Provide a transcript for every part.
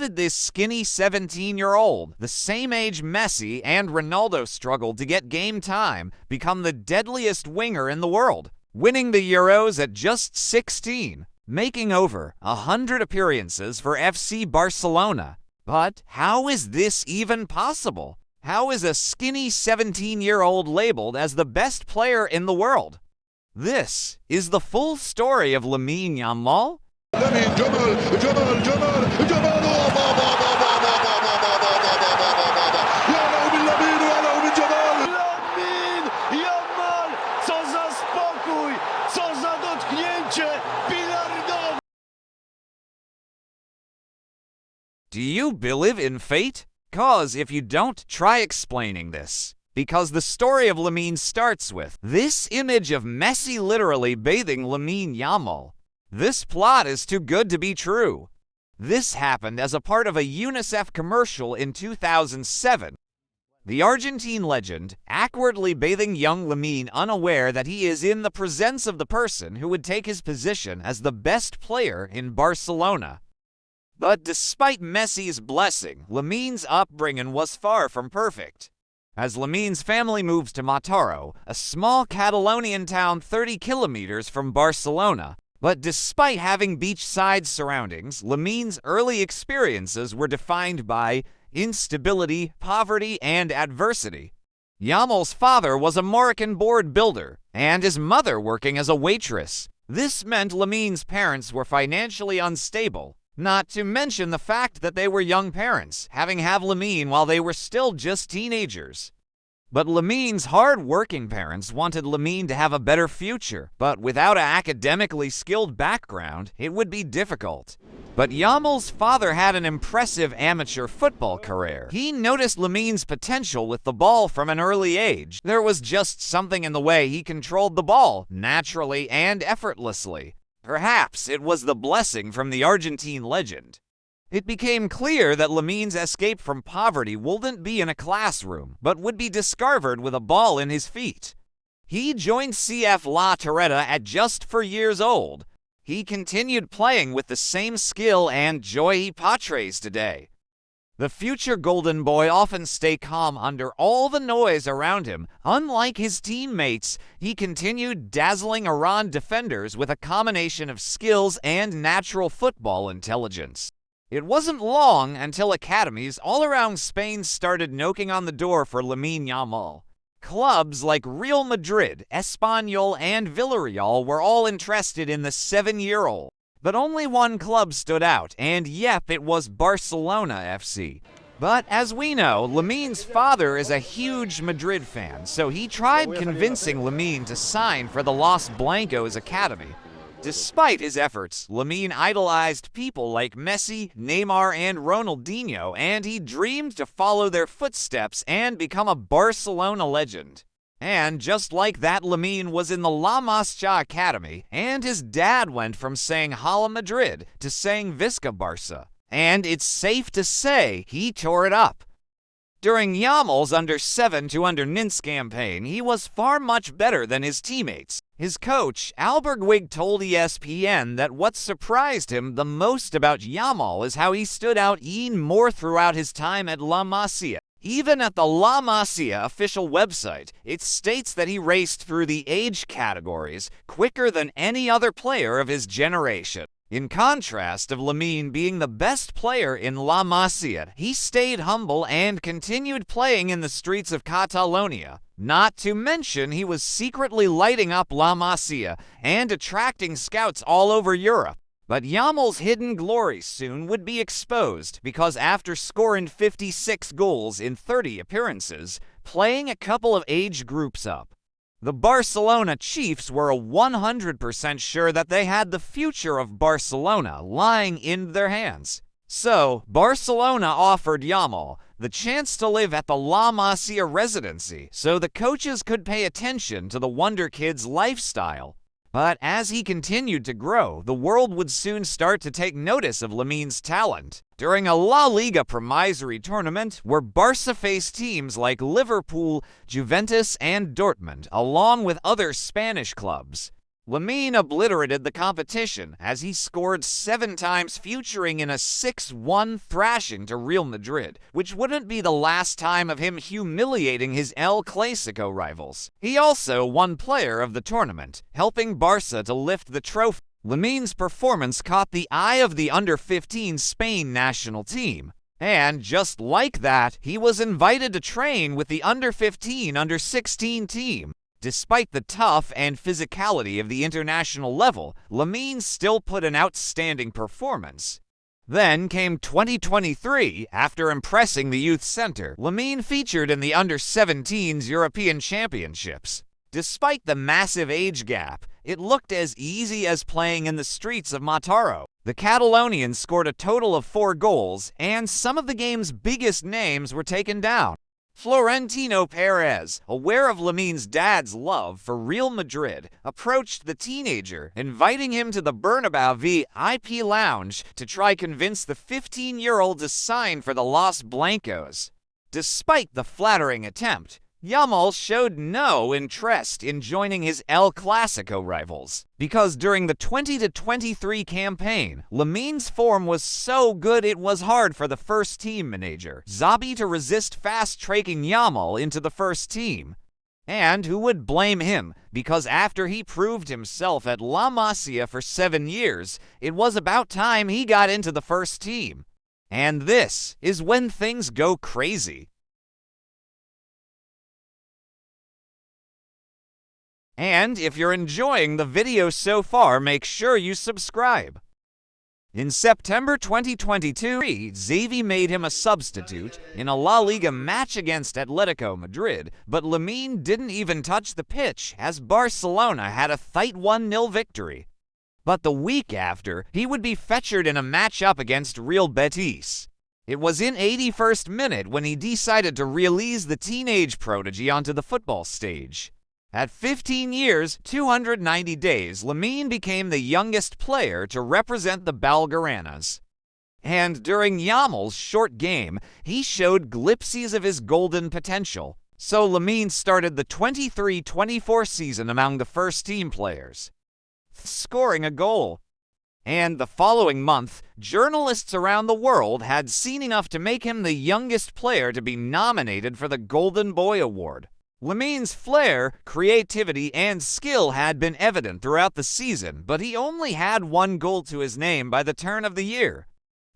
did this skinny 17-year-old, the same age Messi and Ronaldo struggled to get game time, become the deadliest winger in the world, winning the Euros at just 16, making over 100 appearances for FC Barcelona? But how is this even possible? How is a skinny 17-year-old labeled as the best player in the world? This is the full story of Lamine Yamal. lamine Yamal, co za spokój, co za dotknięcie bilardowe. Do you believe in fate? Cause if you don't, try explaining this. Because the story of Lamine starts with this image of Messi literally bathing Lamine Yamal. This plot is too good to be true. This happened as a part of a UNICEF commercial in 2007. The Argentine legend awkwardly bathing young Lamine, unaware that he is in the presence of the person who would take his position as the best player in Barcelona. But despite Messi's blessing, Lamine's upbringing was far from perfect. As Lamine's family moves to Mataró, a small Catalonian town 30 kilometers from Barcelona, but despite having beachside surroundings, Lamine's early experiences were defined by instability, poverty, and adversity. Yamal's father was a Moroccan board builder, and his mother working as a waitress. This meant Lamine's parents were financially unstable, not to mention the fact that they were young parents, having Lamine while they were still just teenagers. But Lamine's hard-working parents wanted Lamine to have a better future, but without an academically skilled background, it would be difficult. But Yamal's father had an impressive amateur football career. He noticed Lamine's potential with the ball from an early age. There was just something in the way he controlled the ball, naturally and effortlessly. Perhaps it was the blessing from the Argentine legend. It became clear that Lamine's escape from poverty wouldn't be in a classroom, but would be discovered with a ball in his feet. He joined CF La Torreta at just 4 years old. He continued playing with the same skill and joy he portrays today. The future golden boy often stay calm under all the noise around him. Unlike his teammates, he continued dazzling Iran defenders with a combination of skills and natural football intelligence. It wasn't long until academies all around Spain started knocking on the door for Lamine Yamal. Clubs like Real Madrid, Espanyol, and Villarreal were all interested in the 7-year-old. But only one club stood out, and yep, it was Barcelona FC. But as we know, Lamine's father is a huge Madrid fan, so he tried convincing Lamine to sign for the Los Blancos Academy. Despite his efforts, Lamine idolized people like Messi, Neymar, and Ronaldinho, and he dreamed to follow their footsteps and become a Barcelona legend. And just like that, Lamine was in the La Masia Academy, and his dad went from saying Hala Madrid to saying Visca Barça. And it's safe to say he tore it up. During Yamal's under-7 to under-9 campaign, he was far much better than his teammates. His coach, Albergwig, told ESPN that what surprised him the most about Yamal is how he stood out even more throughout his time at La Masia. Even at the La Masia official website, it states that he raced through the age categories quicker than any other player of his generation. In contrast of Lamine being the best player in La Masia, he stayed humble and continued playing in the streets of Catalonia. Not to mention he was secretly lighting up La Masia and attracting scouts all over Europe. But Yamal's hidden glory soon would be exposed because after scoring 56 goals in 30 appearances, playing a couple of age groups up, the Barcelona Chiefs were 100% sure that they had the future of Barcelona lying in their hands. So, Barcelona offered Yamal the chance to live at the La Masia residency so the coaches could pay attention to the Wonder Kid's lifestyle. But as he continued to grow, the world would soon start to take notice of Lamine's talent. During a La Liga promissory tournament where Barca faced teams like Liverpool, Juventus, and Dortmund, along with other Spanish clubs, Lamine obliterated the competition as he scored 7 times, featuring in a 6-1 thrashing to Real Madrid, which wouldn't be the last time of him humiliating his El Clasico rivals. He also won Player of the Tournament, helping Barca to lift the trophy. Lamine's performance caught the eye of the under-15 Spain national team, and just like that, he was invited to train with the under-15, under-16 team. Despite the tough and physicality of the international level, Lamine still put an outstanding performance. Then came 2023. After impressing the youth center, Lamine featured in the under-17s European Championships. Despite the massive age gap, it looked as easy as playing in the streets of Mataró. The Catalonian scored a total of 4 goals, and some of the game's biggest names were taken down. Florentino Perez, aware of Lamine's dad's love for Real Madrid, approached the teenager, inviting him to the Bernabeu VIP lounge to try convince the 15-year-old to sign for the Los Blancos. Despite the flattering attempt, Yamal showed no interest in joining his El Clasico rivals, because during the 20-23 campaign, Lamine's form was so good it was hard for the first-team manager, Xabi, to resist fast-tracking Yamal into the first team. And who would blame him, because after he proved himself at La Masia for 7 years, it was about time he got into the first team. And this is when things go crazy. And if you're enjoying the video so far, make sure you subscribe. In September 2022, Xavi made him a substitute in a La Liga match against Atletico Madrid, but Lamine didn't even touch the pitch as Barcelona had a tight 1-0 victory. But the week after, he would be featured in a matchup against Real Betis. It was in 81st minute when he decided to release the teenage prodigy onto the football stage. At 15 years, 290 days, Lamine became the youngest player to represent the Blaugranas. And during Yamal's short game, he showed glimpses of his golden potential. So Lamine started the 23-24 season among the first-team players, scoring a goal. And the following month, journalists around the world had seen enough to make him the youngest player to be nominated for the Golden Boy Award. Lamine's flair, creativity, and skill had been evident throughout the season, but he only had 1 goal to his name by the turn of the year.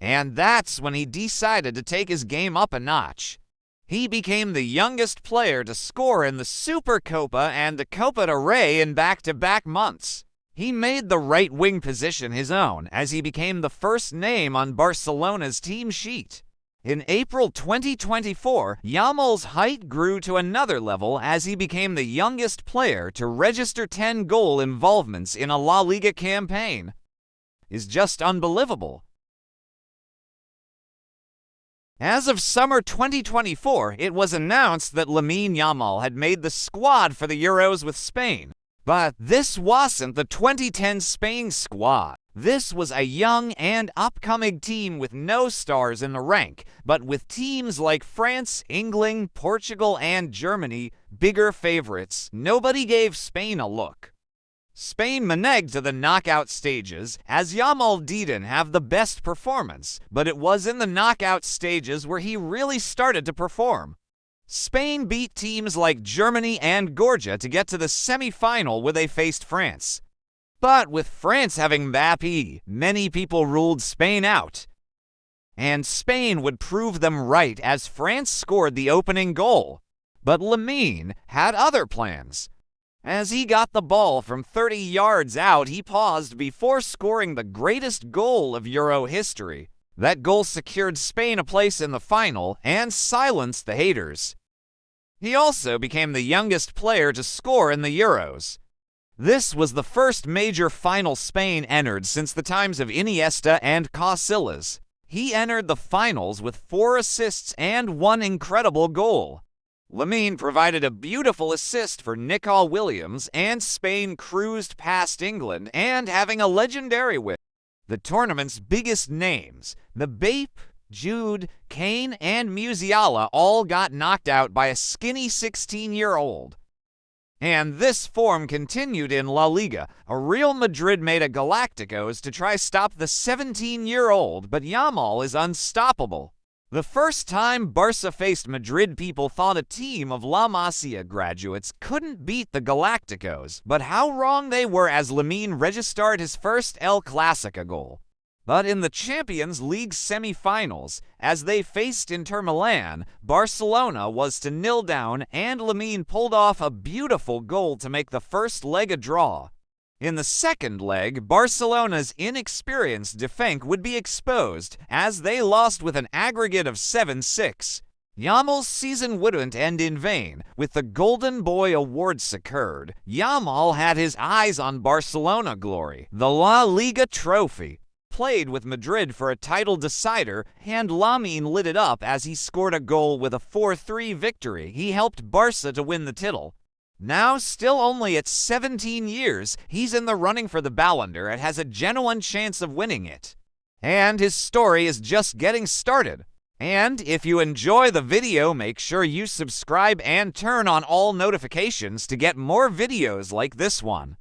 And that's when he decided to take his game up a notch. He became the youngest player to score in the Supercopa and the Copa del Rey in back-to-back months. He made the right wing position his own, as he became the first name on Barcelona's team sheet. In April 2024, Yamal's height grew to another level as he became the youngest player to register 10 goal involvements in a La Liga campaign. It's just unbelievable. As of summer 2024, it was announced that Lamine Yamal had made the squad for the Euros with Spain. But this wasn't the 2010 Spain squad. This was a young and upcoming team with no stars in the rank, but with teams like France, England, Portugal, and Germany, bigger favorites. Nobody gave Spain a look. Spain managed to the knockout stages, as Yamal didn't have the best performance, but it was in the knockout stages where he really started to perform. Spain beat teams like Germany and Georgia to get to the semi-final where they faced France. But with France having Mbappé, many people ruled Spain out. And Spain would prove them right as France scored the opening goal. But Lamine had other plans. As he got the ball from 30 yards out, he paused before scoring the greatest goal of Euro history. That goal secured Spain a place in the final and silenced the haters. He also became the youngest player to score in the Euros. This was the first major final Spain entered since the times of Iniesta and Casillas. He entered the finals with 4 assists and 1 incredible goal. Lamine provided a beautiful assist for Nico Williams, and Spain cruised past England and having a legendary win. The tournament's biggest names, Mbappé, Jude, Kane, and Musiala, all got knocked out by a skinny 16-year-old. And this form continued in La Liga. Real Madrid made a Galacticos to try stop the 17-year-old, but Yamal is unstoppable. The first time Barca faced Madrid, people thought a team of La Masia graduates couldn't beat the Galacticos, but how wrong they were as Lamine registered his first El Clasico goal. But in the Champions League semi-finals, as they faced Inter Milan, Barcelona was to 0 down and Lamine pulled off a beautiful goal to make the first leg a draw. In the second leg, Barcelona's inexperienced defense would be exposed as they lost with an aggregate of 7-6. Yamal's season wouldn't end in vain. With the Golden Boy award secured, Yamal had his eyes on Barcelona glory, the La Liga trophy. Played with Madrid for a title decider, and Lamine lit it up as he scored a goal with a 4-3 victory. He helped Barca to win the title. Now, still only at 17 years, he's in the running for the Ballon d'Or and has a genuine chance of winning it. And his story is just getting started. And if you enjoy the video, make sure you subscribe and turn on all notifications to get more videos like this one.